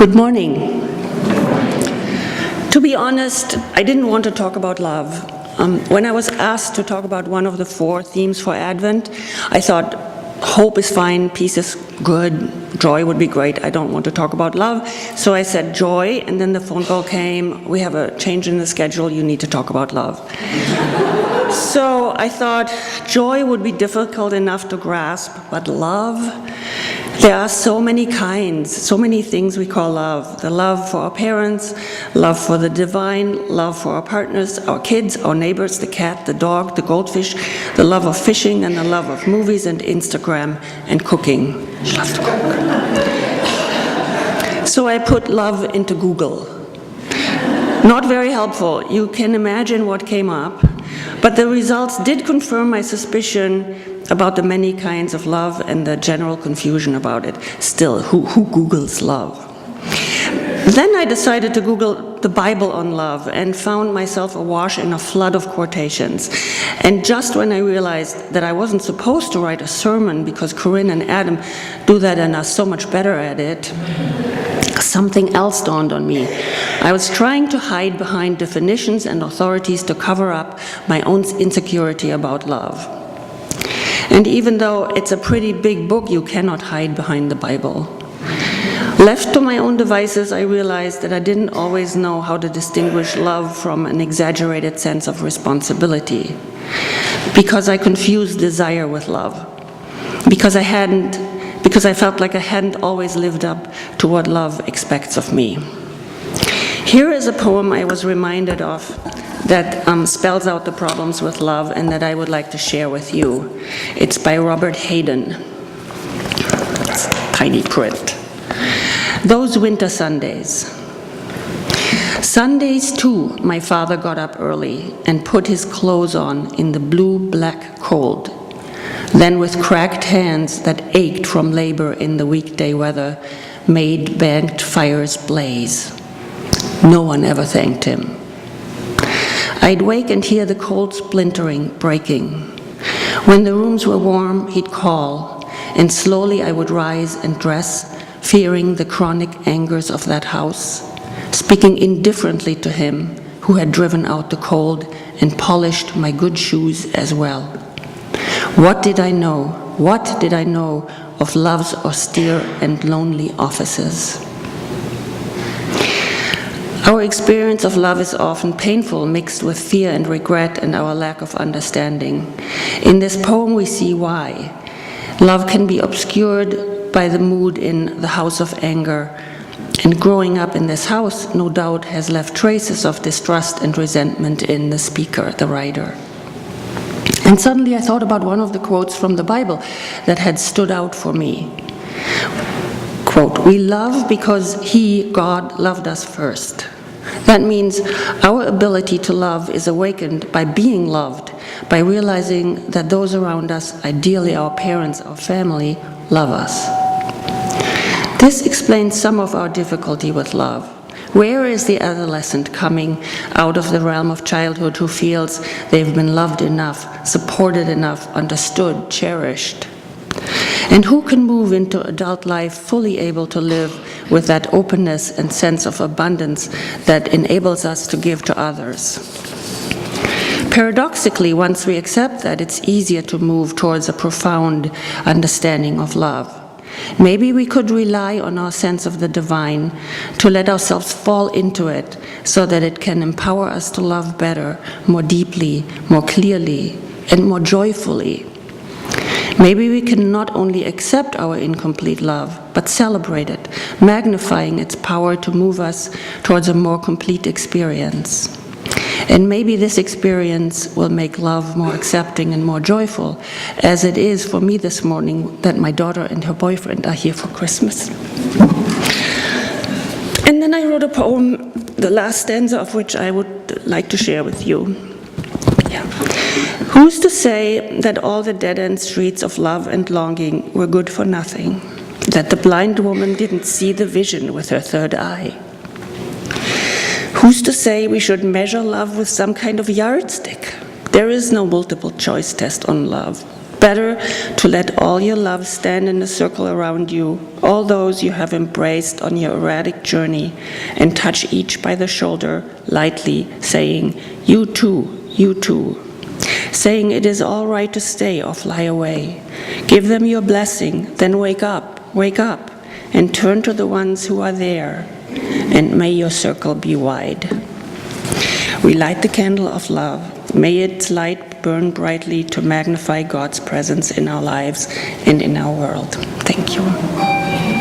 Good morning. To be honest, I didn't want to talk about love. When I was asked to talk about one of the 4 themes for Advent, I thought hope is fine, peace is good, joy would be great. I don't want to talk about love. So I said joy, and then the phone call came, we have a change in the schedule, you need to talk about love. So I thought joy would be difficult enough to grasp, but love? There are so many kinds, so many things we call love. The love for our parents, love for the divine, love for our partners, our kids, our neighbors, the cat, the dog, the goldfish, the love of fishing, and the love of movies and Instagram and cooking. I love to cook. So I put love into Google. Not very helpful. You can imagine what came up. But the results did confirm my suspicion about the many kinds of love and the general confusion about it. Still, who Googles love? Then I decided to Google the Bible on love and found myself awash in a flood of quotations. And just when I realized that I wasn't supposed to write a sermon because Corinne and Adam do that and are so much better at it, something else dawned on me. I was trying to hide behind definitions and authorities to cover up my own insecurity about love. And even though it's a pretty big book, you cannot hide behind the Bible. Left to my own devices, I realized that I didn't always know how to distinguish love from an exaggerated sense of responsibility, because I confused desire with love, because I felt like I hadn't always lived up to what love expects of me. Here is a poem I was reminded of that spells out the problems with love and that I would like to share with you. It's by Robert Hayden. It's tiny print. Those winter Sundays. Sundays too, my father got up early and put his clothes on in the blue-black cold. Then with cracked hands that ached from labor in the weekday weather, made banked fires blaze. No one ever thanked him. I'd wake and hear the cold splintering, breaking. When the rooms were warm, he'd call, and slowly I would rise and dress, fearing the chronic angers of that house, speaking indifferently to him who had driven out the cold and polished my good shoes as well. What did I know? What did I know of love's austere and lonely offices? Our experience of love is often painful, mixed with fear and regret and our lack of understanding. In this poem, we see why. Love can be obscured by the mood in the house of anger, and growing up in this house, no doubt, has left traces of distrust and resentment in the speaker, the writer. And suddenly I thought about one of the quotes from the Bible that had stood out for me. Quote, "We love because He, God, loved us first." That means our ability to love is awakened by being loved, by realizing that those around us, ideally our parents, our family, love us. This explains some of our difficulty with love. Where is the adolescent coming out of the realm of childhood who feels they've been loved enough, supported enough, understood, cherished? And who can move into adult life fully able to live with that openness and sense of abundance that enables us to give to others? Paradoxically, once we accept that, it's easier to move towards a profound understanding of love. Maybe we could rely on our sense of the divine to let ourselves fall into it so that it can empower us to love better, more deeply, more clearly, and more joyfully. Maybe we can not only accept our incomplete love, but celebrate it, magnifying its power to move us towards a more complete experience. And maybe this experience will make love more accepting and more joyful, as it is for me this morning that my daughter and her boyfriend are here for Christmas. And then I wrote a poem, the last stanza of which I would like to share with you. Who's to say that all the dead-end streets of love and longing were good for nothing? That the blind woman didn't see the vision with her third eye? Who's to say we should measure love with some kind of yardstick? There is no multiple choice test on love. better to let all your love stand in a circle around you, all those you have embraced on your erratic journey, and touch each by the shoulder lightly, saying, "You too, you too." Saying it is all right to stay or fly away. Give them your blessing, then wake up, and turn to the ones who are there, and may your circle be wide. We light the candle of love. May its light burn brightly to magnify God's presence in our lives and in our world. Thank you.